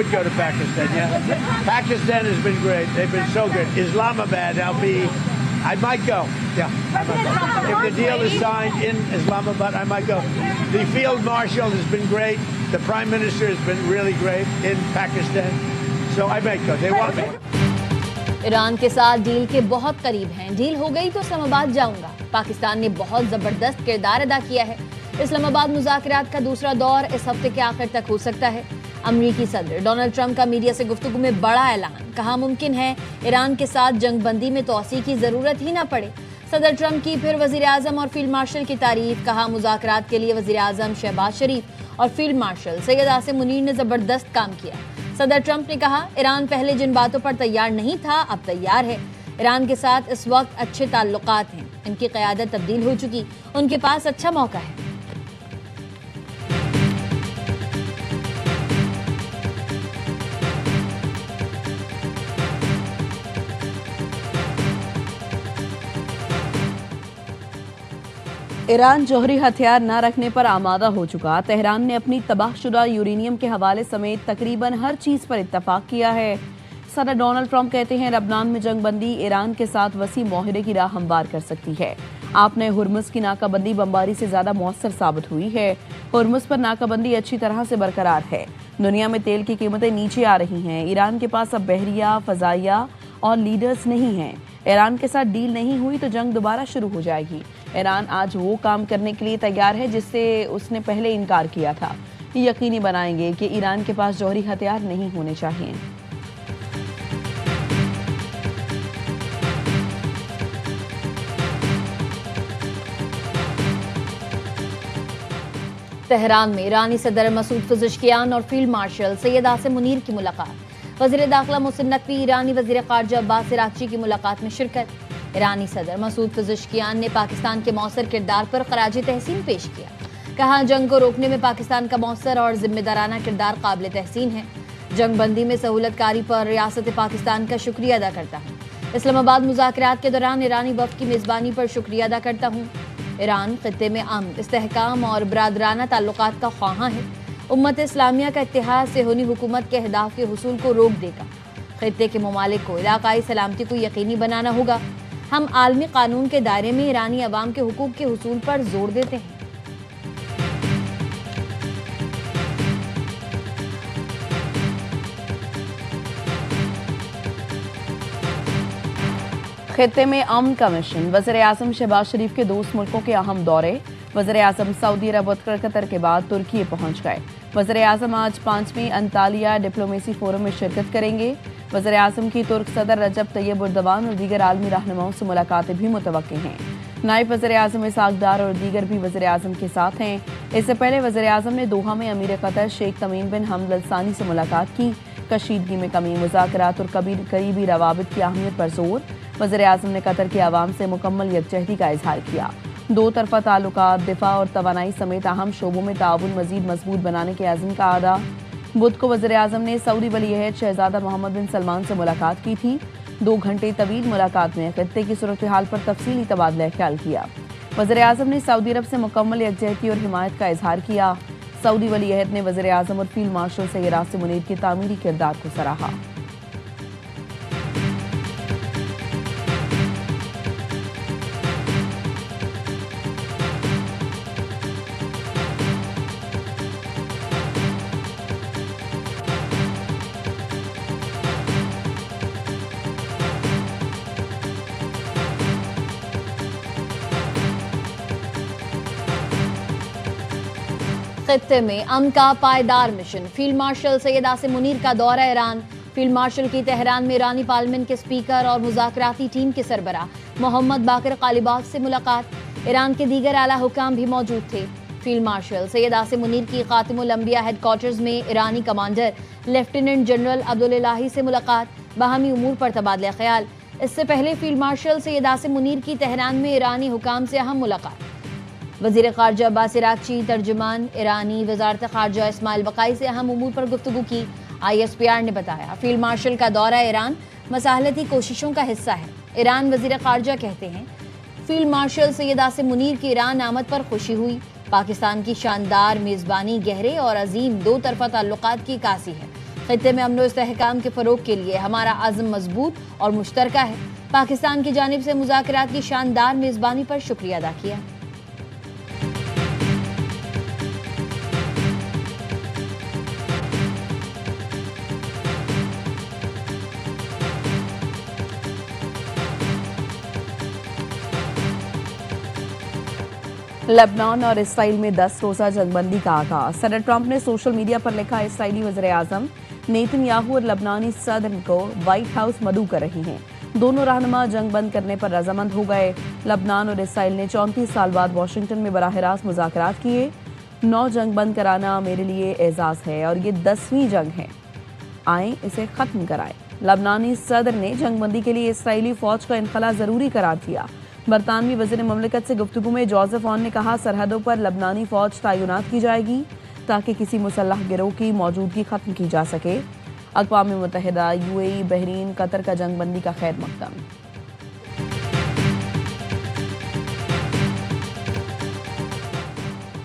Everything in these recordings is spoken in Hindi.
would go to Pakistan, yeah. Pakistan has been great. They've been so good. Islamabad, I might go. Yeah, I might go. If the deal is signed in Islamabad, I might go. The field marshal has been great. The prime minister has been really great in Pakistan. So I might go. They want me. Iran के साथ डील के बहुत करीब हैं। डील हो गई तो इस्लामाबाद जाऊंगा। पाकिस्तान ने बहुत जबरदस्त किरदार अदा किया है। इस्लामाबाद मुज़ाकरात का दूसरा दौर इस हफ्ते के आखिर तक हो सकता है। अमरीकी सदर डोनाल्ड ट्रंप का मीडिया से गुफ्तगू में बड़ा ऐलान। कहा मुमकिन है ईरान के साथ जंगबंदी में तोसी की जरूरत ही ना पड़े। सदर ट्रंप की फिर वजीर आजम और फील्ड मार्शल की तारीफ। कहा मुज़ाकरात के लिए वजीर आजम शहबाज शरीफ और फील्ड मार्शल सैयद आसिम मुनीर ने जबरदस्त काम किया। सदर ट्रंप ने कहा ईरान पहले जिन बातों पर तैयार नहीं था अब तैयार है। ईरान के साथ इस वक्त अच्छे ताल्लुकात हैं। इनकी क़यादत तब्दील हो चुकी, उनके पास अच्छा मौका है। ईरान जौहरी हथियार न रखने पर आमादा हो चुका। तेहरान ने अपनी तबाहशुदा यूरेनियम के हवाले समेत तकरीबन हर चीज पर इत्तफाक किया है। सदर डोनाल्ड ट्रंप कहते हैं लबनान में जंगबंदी ईरान के साथ वसी माहिरे की राह हमवार कर सकती है। आपने हुर्मुज़ की नाकाबंदी बमबारी से ज्यादा मौसर साबित हुई है। हुर्मुज़ पर नाकाबंदी अच्छी तरह से बरकरार है। दुनिया में तेल की कीमतें नीचे आ रही हैं। ईरान के पास अब बहरिया, फजाइया और लीडर्स नहीं हैं। ईरान के साथ डील नहीं हुई तो जंग दोबारा शुरू हो जाएगी। ईरान आज वो काम करने के लिए तैयार है जिससे उसने पहले इनकार किया था। यकीनी बनाएंगे कि ईरान के पास जौहरी हथियार नहीं होने चाहिए। तेहरान में ईरानी सदर मसूद पज़ेश्कियान और फील्ड मार्शल सैयद आसिम मुनीर की मुलाकात। वज़ीर दाखिला मोहसिन नकवी ईरानी वज़ीर ख़ारजा अब्बास इराक़ची की मुलाकात में शिरकत। ईरानी सदर मसूद पज़ेश्कियान ने पाकिस्तान के मौसर किरदार पर ख़राज तहसीन पेश किया। कहा जंग को रोकने में पाकिस्तान का मौसर और जिम्मेदाराना किरदार काबिल तहसीन है। जंगबंदी में सहूलतकारी पर रियासत पाकिस्तान का शुक्रिया अदा करता हूँ। इस्लामाबाद मुज़ाकरात के दौरान ईरानी वफ़द की मेज़बानी पर शुक्रिया अदा करता हूँ। ईरान खित्ते में अमन, इस्तेहकाम और बरादराना ताल्लुकात का ख्वाहां है। उम्मत इस्लामिया का इत्तेहाद सेहूनी हुकूमत के अहदाफ के हुसूल को रोक देगा। खित्ते के ममालिक को इलाकाई सलामती को यकीनी बनाना होगा। हम आलमी कानून के दायरे में ईरानी अवाम के हुकूक के हुसूल पर जोर देते हैं। खित्ते में अमन का मिशन। वज़ीर आज़म शहबाज शरीफ के दोस्त मुल्कों के अहम दौरे। वज़ीर आज़म सऊदी अरब और कतर के बाद तुर्की पहुंच गए। वज़ीर आज़म आज 5वीं अंतालिया डिप्लोमेसी फोरम में शिरकत करेंगे। वज़ीर आज़म की तुर्क सदर रजब तैयब उर्दवान और दीगर आलमी रहनुमाओं से मुलाकातें भी मुतवक्किल हैं। नायब वज़ीर आज़म इसहाक डार और दीगर भी वज़ीर आज़म के साथ हैं। इससे पहले वज़ीर आज़म ने दोहा में अमीर कतर शेख तमीम बिन हमद अल सानी से मुलाकात की। कशीदगी में कमी, मुज़ाकरात और करीबी रवाबित की अहमियत पर जोर। वज़ीर आज़म ने कतर के अवाम से मुकम्मल यकजहती का इजहार किया। दो तरफा ताल्लुकात, दिफा और तवानाई समेत अहम शोबों में ताउन मजीद मजबूत बनाने के अज़्म का आदा। बुध को वज़ीर आज़म ने सऊदी वली-ए-अहद शहजादा मोहम्मद बिन सलमान से मुलाकात की थी। 2 घंटे तवील मुलाकात में खित्ते की सूरत हाल पर तफसीली तबादला ख्याल किया। वज़ीर आज़म ने सऊदी अरब से मुकम्मल यकजहती और हिमायत का इजहार किया। सऊदी वली-ए-अहद ने वज़ीर आज़म और फील्ड मार्शल सैयद आसिम मुनीर के तामीरी किरदार को सराहा। खित्ते में अमन का पायदार मिशन। फील्ड मार्शल सैयद आसिम मुनीर का दौरा ईरान। फील्ड मार्शल की तेहरान में ईरानी पार्लियामेंट के स्पीकर और मुज़ाकराती टीम के सरबराह मोहम्मद बाकर कालिबाफ से मुलाकात। ईरान के दीगर आला हुकाम भी मौजूद थे। फील्ड मार्शल सैयद आसिम मुनीर की खातिमुल अंबिया हेडक्वार्टर्स में ईरानी कमांडर लेफ्टिनेंट जनरल अब्दुल इलाही से मुलाकात। बाहमी उमूर पर तबादला ख्याल। इससे पहले फील्ड मार्शल सैयद आसिम मुनीर की तेहरान में ईरानी हुकाम से अहम मुलाकात। वज़ीर ख़ारजा अब्बास इराक़ची, तर्जुमान ईरानी वज़ारत ख़ारजा इस्माइल बक़ाई से अहम उमूर पर गुफ्तगू की। ISPR ने बताया फील्ड मार्शल का दौरा ईरान मसालती कोशिशों का हिस्सा है। ईरान वज़ीर ख़ारजा कहते हैं फील्ड मार्शल सैयद आसिम मुनीर की ईरान आमद पर खुशी हुई। पाकिस्तान की शानदार मेज़बानी गहरे और अजीम 2 तरफ़ा ताल्लुकात की कासी है। खित्ते में अमन इस्तेहकाम के फरोग के लिए हमारा अज़्म मजबूत और मुश्तरका है। पाकिस्तान की जानिब से मुज़ाकरात की शानदार मेज़बानी पर शुक्रिया अदा किया। लेबनान और इसराइल में 10 रोज़ा जंगबंदी का आगाज। सदर ट्रंप ने सोशल मीडिया पर लिखा, इसराइली वज़ीर-ए-आज़म नेतन्याहू और लेबनानी सदर को व्हाइट हाउस मदऊ कर रही हैं। दोनों रहनुमा जंग बंद करने पर रजामंद हो गए। लेबनान और इसराइल ने 34 साल बाद वाशिंगटन में बराह रास्त मुज़ाकरात किए। 9 जंग बंद कराना मेरे लिए एजाज़ है और ये 10वीं जंग है, आए इसे ख़त्म कराएं। लेबनानी सदर ने जंगबंदी के लिए इसराइली फ़ौज का इनखला ज़रूरी करार दिया। बरतानवी वज़ीर ममलिकत से गुफ्तगू में जोसेफ ऑन ने कहा, सरहदों पर लेबनानी फ़ौज तैनात की जाएगी ताकि किसी मुसल्लह गिरोह की मौजूदगी ख़त्म की जा सके। अक़वाम मुत्तहिदा, यूएई, बहरीन, कतर का जंगबंदी का खैर मकदम।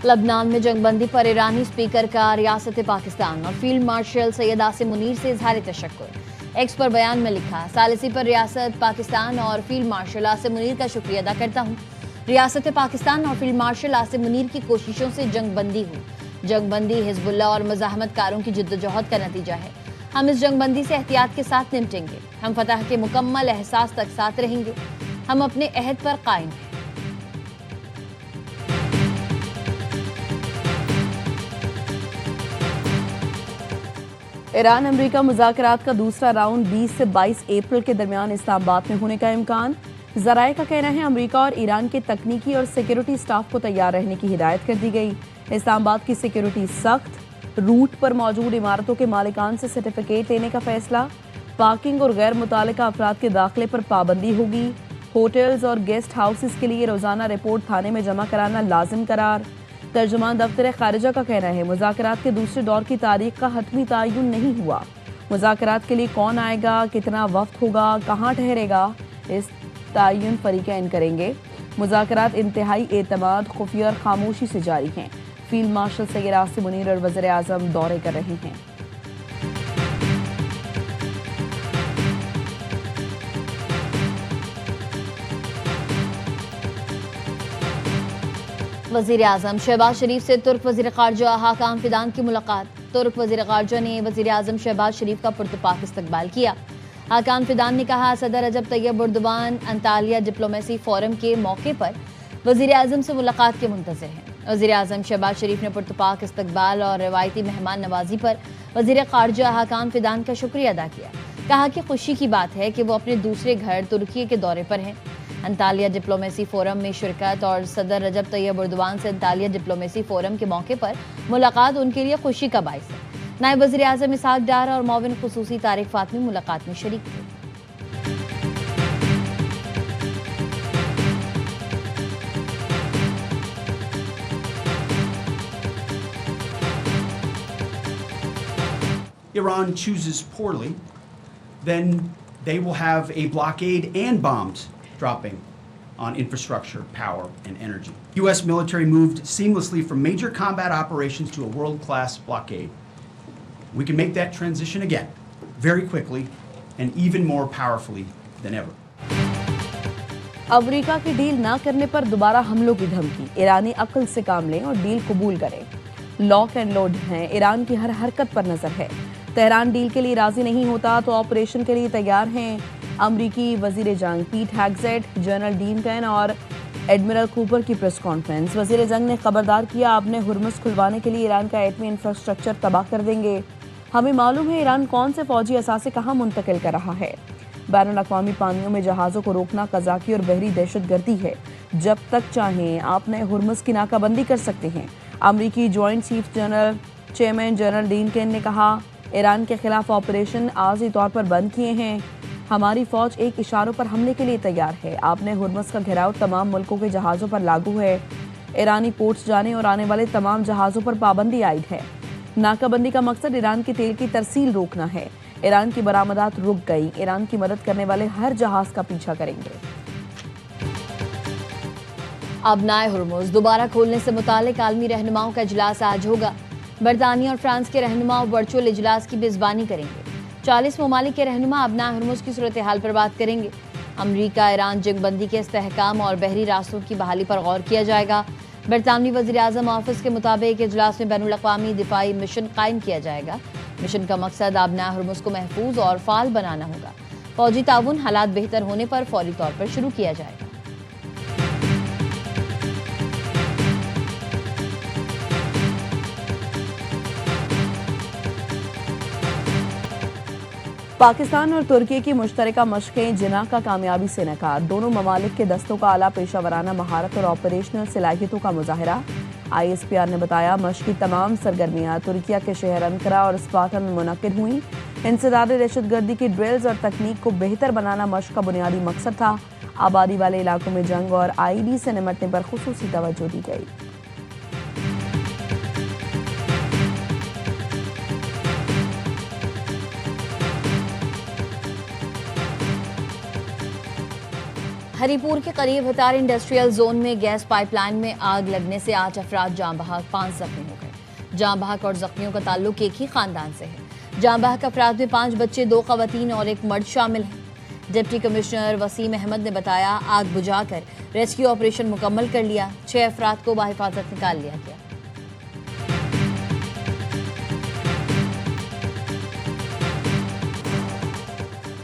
लबनान में जंगबंदी पर ईरानी स्पीकर का रियासत पाकिस्तान और फील्ड मार्शल सैयद आसिम मुनीर से इजहार तशक्कुर। एक्स पर बयान में लिखा, सालिसी पर रियासत पाकिस्तान और फील्ड मार्शल आसिम मुनीर का शुक्रिया अदा करता हूँ। रियासत पाकिस्तान और फील्ड मार्शल आसिम मुनीर की कोशिशों से जंगबंदी हुई। जंगबंदी हिजबुल्लाह और मज़ाहमतकारों की जिद्दोजहद का नतीजा है। हम इस जंगबंदी से एहतियात के साथ निपटेंगे। हम फतह के मुकम्मल एहसास तक साथ रहेंगे। हम अपने अहद पर कायम हैं। ईरान अमेरिका मुज़ाकरात का दूसरा राउंड 20 से 22 अप्रैल के दरमियान इस्लामाबाद में होने का इम्कान। ज़राए का कहना है अमेरिका और ईरान के तकनीकी और सिक्योरिटी स्टाफ को तैयार रहने की हिदायत कर दी गई। इस्लामाबाद की सिक्योरिटी सख्त, रूट पर मौजूद इमारतों के मालिकान से सर्टिफिकेट लेने का फैसला। पार्किंग और गैर मुतालिका अफराद के दाखिले पर पाबंदी होगी। होटल्स और गेस्ट हाउसेस के लिए रोज़ाना रिपोर्ट थाने में जमा कराना लाजिम करार। तर्जुमान दफ्तर खारिजा का कहना है मुज़ाकरात के दूसरे दौर की तारीख का हतमी तयन नहीं हुआ। मुज़ाकरात के लिए कौन आएगा, कितना वक्त होगा, कहाँ ठहरेगा, इस तयन फरीक़ैन करेंगे। मुज़ाकरात इंतहाई एतमाद, खुफिया और खामोशी से जारी हैं। फील्ड मार्शल सैयद आसिम मुनीर और वज़ीर-ए-आज़म दौरे कर रहे हैं। वज़ीर-ए-आज़म शहबाज शरीफ से तुर्क वज़ीर ख़ारजा हाकाम फिदान की मुलाकात। तुर्क वज़ीर ख़ारजा ने वज़ीर-ए-आज़म शहबाज शरीफ का पुरतपाक इस्तकबाल किया। हाकाम फिदान ने कहा, सदर Recep Tayyip Erdogan Antalya diplomacy forum के मौके पर वज़ीर-ए-आज़म से मुलाकात के मुंतज़िर हैं। वज़ीर-ए-आज़म शहबाज शरीफ ने पुरतपाक इस्तकबाल और रवायती मेहमान नवाजी पर वज़ीर ख़ारजा हाकाम फिदान का शुक्रिया अदा किया। कहा कि खुशी की बात है कि वो अपने दूसरे घर तुर्की के दौरे पर हैं। अंतालिया डिप्लोमेसी फोरम में शिरकत और सदर रजब तैयब एर्दोगान से अंतालिया डिप्लोमेसी फोरम के मौके पर मुलाकात उनके लिए खुशी का बाइस है। नायब वज़ीर-ए-आज़म इसहाक डार और मौविन खुसूसी तारिक फातमी मुलाकात में शरीक थे। Iran chooses poorly, then they will have a blockade and bombs dropping on infrastructure, power, and energy. U.S. military moved seamlessly from major combat operations to a world-class blockade. We can make that transition again, very quickly, and even more powerfully than ever. America की डील ना करने पर दोबारा हमलों की धमकी। ईरानी अक्ल से काम लें और डील कबूल करें। लॉक एंड लोड हैं, ईरान की हर हरकत पर नजर है। तेहरान डील के लिए राजी नहीं होता तो ऑपरेशन के लिए तैयार हैं। अमरीकी वजीर जंग पीट हेग्सेट, जनरल डीन कैन और एडमिरल कूपर की प्रेस कॉन्फ्रेंस। वजीर जंग ने खबरदार किया, आपने हुर्मुज़ खुलवाने के लिए ईरान का एटमी इंफ्रास्ट्रक्चर तबाह कर देंगे। हमें मालूम है ईरान कौन से फौजी असासे कहाँ मुंतकिल कर रहा है। बैनुल-अक़वामी पानियों में जहाज़ों को रोकना कज़ाकी और बहरी दहशतगर्दी है। जब तक चाहें आप नए हुर्मुज़ की नाकाबंदी कर सकते हैं। अमरीकी joint chief general chairman general dean can ने कहा, ईरान के खिलाफ ऑपरेशन आर्जी तौर पर बंद किए हैं। हमारी फौज एक इशारों पर हमले के लिए तैयार है। आपने हुर्मुज़ का घेराव तमाम मुल्कों के जहाज़ों पर लागू है। ईरानी पोर्ट्स जाने और आने वाले तमाम जहाज़ों पर पाबंदी आयद है। नाकाबंदी का मकसद ईरान के तेल की तरसील रोकना है। ईरान की बरामदात रुक गई। ईरान की मदद करने वाले हर जहाज़ का पीछा करेंगे। अब नाए हुर्मुज़ दोबारा खोलने से मुतालिक आलमी रहनुमाओं का इजलास आज होगा। बरतानिया और फ्रांस के रहनुमा वर्चुअल इजलास की मेजबानी करेंगे। 40 ममालिक के रहनुमा अबना हरमुज की सूरत हाल पर बात करेंगे। अमरीका ईरान जंगबंदी के इस्तेहकाम और बहरी रास्तों की बहाली पर गौर किया जाएगा। बरतानवी वज़ीर आज़म ऑफिस के मुताबिक इजलास में बैनुल अक़वामी दिफाई मिशन कायम किया जाएगा। मिशन का मकसद अबना हरमुज को महफूज और फाल बनाना होगा। फौजी ताउन हालात बेहतर होने पर फौरी तौर पर शुरू किया जाएगा। पाकिस्तान और तुर्की की मुश्तरका मशक़ें जिना का कामयाबी से इनेकार। दोनों ममालिक के दस्तों का आला पेशा महारत और ऑपरेशनल सलाहियतों का मुजाहरा। ISPR ने बताया मशक़ की तमाम सरगर्मियाँ तुर्किया के शहर अंकरा और स्पार्टा में मुनक़िद हुई। इंसदाद दहशतगर्दी की ड्रिल्स और तकनीक को बेहतर बनाना मशक़ का बुनियादी मकसद था। आबादी वाले इलाकों में जंग और IED से निमटने पर खुसूसी तवज्जो दी गई। हरीपुर के करीब हितार इंडस्ट्रियल जोन में गैस पाइपलाइन में आग लगने से 8 अफराद जाँ बहक, 5 जख्मी हो गए। जाँ बहक और जख्मियों का ताल्लुक एक ही खानदान से है। जाँ बहक अफराद में 5 बच्चे, 2 खवातीन और 1 मर्द शामिल हैं। डिप्टी कमिश्नर वसीम अहमद ने बताया आग बुझाकर रेस्क्यू ऑपरेशन मुकम्मल कर लिया। 6 अफराद को बाहिफाजत निकाल लिया गया।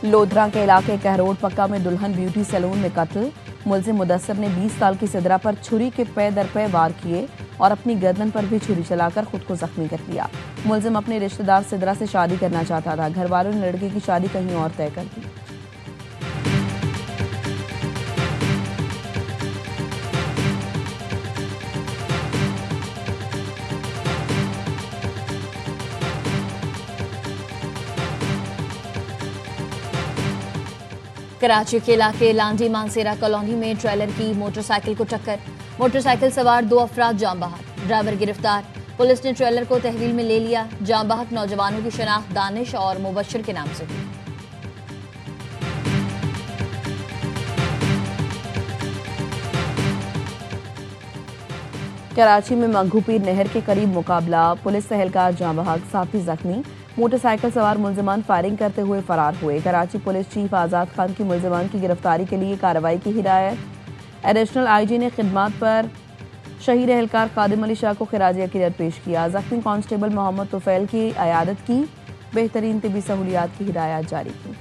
लोधरा के इलाके कहरोड पक्का में दुल्हन ब्यूटी सैलून में कत्ल। मुलजिम मुदस्सर ने 20 साल की सिदरा पर छुरी के पे दर पे वार किए और अपनी गर्दन पर भी छुरी चलाकर खुद को जख्मी कर लिया। मुलजिम अपने रिश्तेदार सिदरा से शादी करना चाहता था। घर वालों ने लड़के की शादी कहीं और तय कर दी। कराची के इलाके लांडी मानसेरा कॉलोनी में ट्रेलर की मोटरसाइकिल को टक्कर। मोटरसाइकिल सवार 2 अफराद जाँ बहक, ड्राइवर गिरफ्तार। पुलिस ने ट्रेलर को तहवील में ले लिया। जाँ बहक नौजवानों की शनाख्त दानिश और मुबश्शिर के नाम से हुई। कराची में मंगूपीर नहर के करीब मुकाबला। पुलिस एहलकार जाँ बहक, साथी जख्मी। मोटरसाइकिल सवार मुलजिमान फायरिंग करते हुए फरार हुए। कराची पुलिस चीफ आज़ाद खान की मुलजिमान की गिरफ्तारी के लिए कार्रवाई की हिदायत। एडिशनल IG ने खिदमात पर शहीद एहलकार खादिम अली शाह को खिराज अकीदत पेश किया। जख्मी कांस्टेबल मोहम्मद तुफैल की अयादत की। बेहतरीन तिबी सहूलियात की हिदायत जारी की।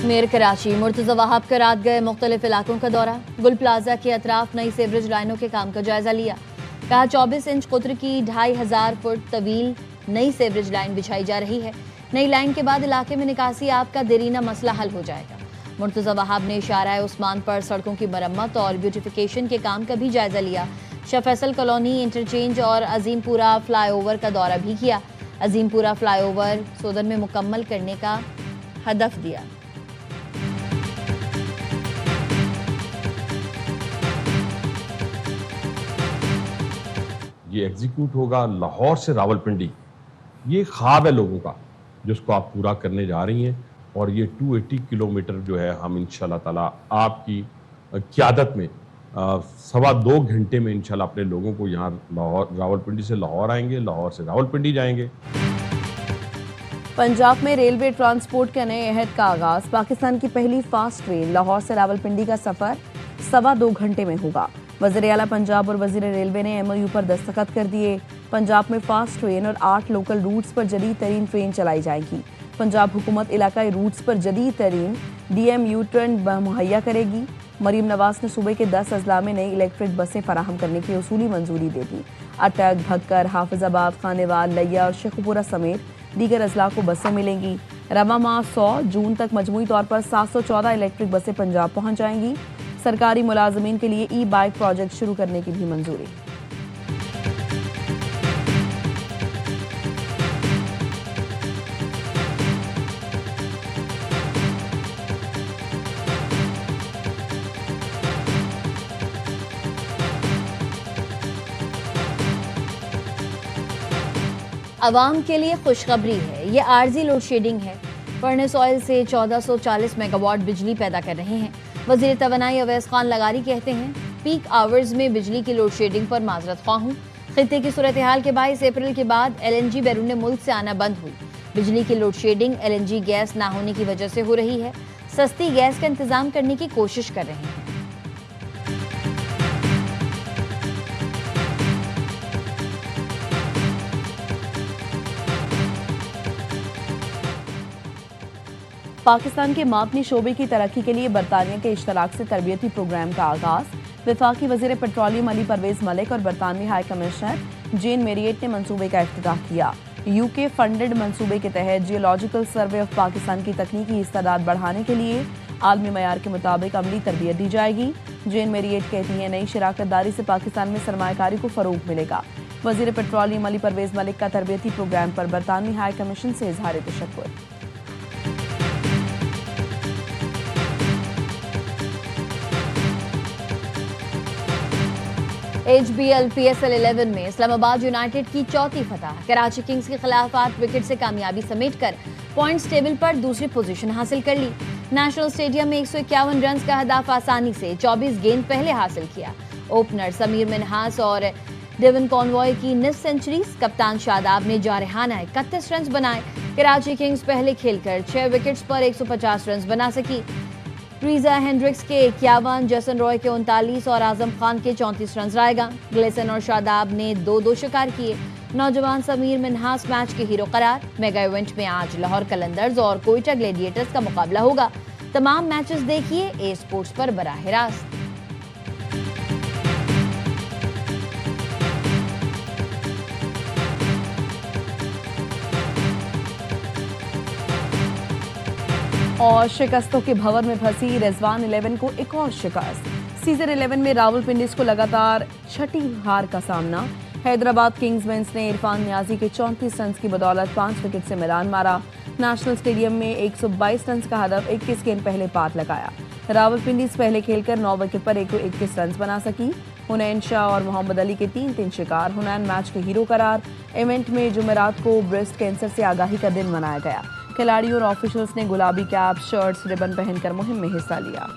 मेयर कराची मुर्तज़ा वहाब का रात गए मुख्तलिफ इलाकों का दौरा। गुल प्लाजा के अतराफ नई सेवरेज लाइनों के काम का जायजा लिया। कहा 24 इंच कुत्र की 2500 फुट तवील नई सेवरेज लाइन बिछाई जा रही है। नई लाइन के बाद इलाके में निकासी आब का देरीना मसला हल हो जाएगा। मुर्तज़ा वहाब ने इशारा उस्मान पर सड़कों की मरम्मत और ब्यूटिफिकेशन के काम का भी जायजा लिया। शाह फैसल कॉलोनी, इंटरचेंज और अजीमपुरा फ्लाईओवर का दौरा भी किया। अजीमपुरा फ्लाईओवर सोदन में मुकम्मल करने का हदफ दिया। ये एग्जीक्यूट होगा लाहौर से रावलपिंडी। ये ख्वाब है लोगों का जिसको आप पूरा करने जा रही हैं। और ये 280 किलोमीटर जो है हम इंशाल्लाह ताला आपकी क़यादत में 2.25 घंटे में इंशाल्लाह अपने लोगों को यहाँ रावलपिंडी से लाहौर आएंगे, लाहौर से रावलपिंडी जाएंगे। पंजाब में रेलवे ट्रांसपोर्ट के नए अहद का आगाज। पाकिस्तान की पहली फास्ट ट्रेन लाहौर से रावलपिंडी का सफर 2.25 घंटे में होगा। वज़ीर आला पंजाब और वज़ीर रेलवे ने MOU पर दस्तखत कर दिए। पंजाब में फास्ट ट्रेन और 8 लोकल रूट्स पर जदीद तरीन ट्रेन चलाई जाएगी। पंजाब हुकूमत इलाकाई रूट्स पर जदीद तरीन DMU ट्रेन मुहैया करेगी। मरीम नवाज ने सूबे के 10 अजला में नई इलेक्ट्रिक बसें फराहम करने की उसूली मंजूरी दे दी। अटक, भक्कर, हाफिजाबाद, खानेवाल, लिया और शेखपुरा समेत दीगर अजला को बसें मिलेंगी। रवा माह 100 जून तक मजमूई तौर पर 714 इलेक्ट्रिक बसें पंजाब पहुँच जाएंगी। सरकारी मुलाजमीन के लिए E-बाइक प्रोजेक्ट शुरू करने की भी मंजूरी। अवाम के लिए खुशखबरी है। ये आर्जी लोड शेडिंग है। फर्नेस ऑयल से 1440 मेगावाट बिजली पैदा कर रहे हैं। वज़ीर तवानाई अवैस खान लगारी कहते हैं पीक आवर्स में बिजली की लोड शेडिंग पर माजरत ख्वाह हूँ। खित्ते की सूरत हाल के 22 अप्रैल के बाद LNG बैरून मुल्क से आना बंद हुई। बिजली की लोड शेडिंग LNG गैस ना होने की वजह से हो रही है। सस्ती गैस का इंतजाम करने की कोशिश कर रहे हैं। पाकिस्तान के मादनी शोबे की तरक्की के लिए बरतानिया के इश्तराक से तरबियती प्रोग्राम का आगाज। वफाकी वज़ीर पेट्रोलियम अली परवेज मलिक और बरतानवी हाई कमिश्नर जेन मेरियट ने मंसूबे का इफ्तिताह किया। UK फंडेड मंसूबे के तहत जियोलॉजिकल सर्वे ऑफ पाकिस्तान की तकनीकी इस्तादाद बढ़ाने के लिए आलमी मयार के मुताबिक अमली तरबियत दी जाएगी। जेन मेरियट कहती हैं नई शराकतदारी से पाकिस्तान में सरमायाकारी को फरोग मिलेगा। वज़ीर पेट्रोलियम अली परवेज मलिक का तरबियती प्रोग्राम पर बरतानवी हाई कमीशन से इजहार तशक्कुर। HBL PSL 11 में इस्लामाबाद यूनाइटेड की चौथी फतह। कराची किंग्स के खिलाफ 8 विकेट से कामयाबी समेटकर पॉइंट्स टेबल पर दूसरी पोजीशन हासिल कर ली। नेशनल स्टेडियम में 151 रन का हदाफ आसानी से 24 गेंद पहले हासिल किया। ओपनर समीर मिन्हास और डेवन कॉनवॉय की निस्फ सेंचुरीज। कप्तान शादाब ने जारहाना 31 रन बनाए। कराची किंग्स पहले खेलकर 6 विकेट्स पर 150 रन बना सकी। रीजा हेंड्रिक्स के 51, जसन रॉय के 39 और आजम खान के 34 रन रायगा। ग्लेसन और शादाब ने 2-2 शिकार किए। नौजवान समीर मिन्हास मैच के हीरो करार। मेगा इवेंट में आज लाहौर कलंदर्स और कोयटा ग्लेडिएटर्स का मुकाबला होगा। तमाम मैचेस देखिए ए स्पोर्ट्स पर बराह रास्त। और शिकस्तों के भंवर में फंसी रिजवान 11 को एक और शिकस्त। सीजन 11 में रावलपिंडी को लगातार छठी हार का सामना। हैदराबाद किंग्समैन्स ने इरफान नियाजी के 34 रन की बदौलत 5 विकेट से मैदान मारा। नेशनल स्टेडियम में 122 रन का हदफ 21 गेंद पहले पार लगाया। रावलपिंडी पहले खेलकर 9 विकेट पर 121 रन बना सकी। हुनैन शाह और मोहम्मद अली के 3-3 शिकार। हुनैन मैच के हीरो करार। इवेंट में जुमेरात को ब्रेस्ट कैंसर से आगाही का दिन मनाया गया। खिलाड़ियों और ऑफिशियल्स ने गुलाबी कैप, शर्ट्स, रिबन पहनकर मुहिम में हिस्सा लिया।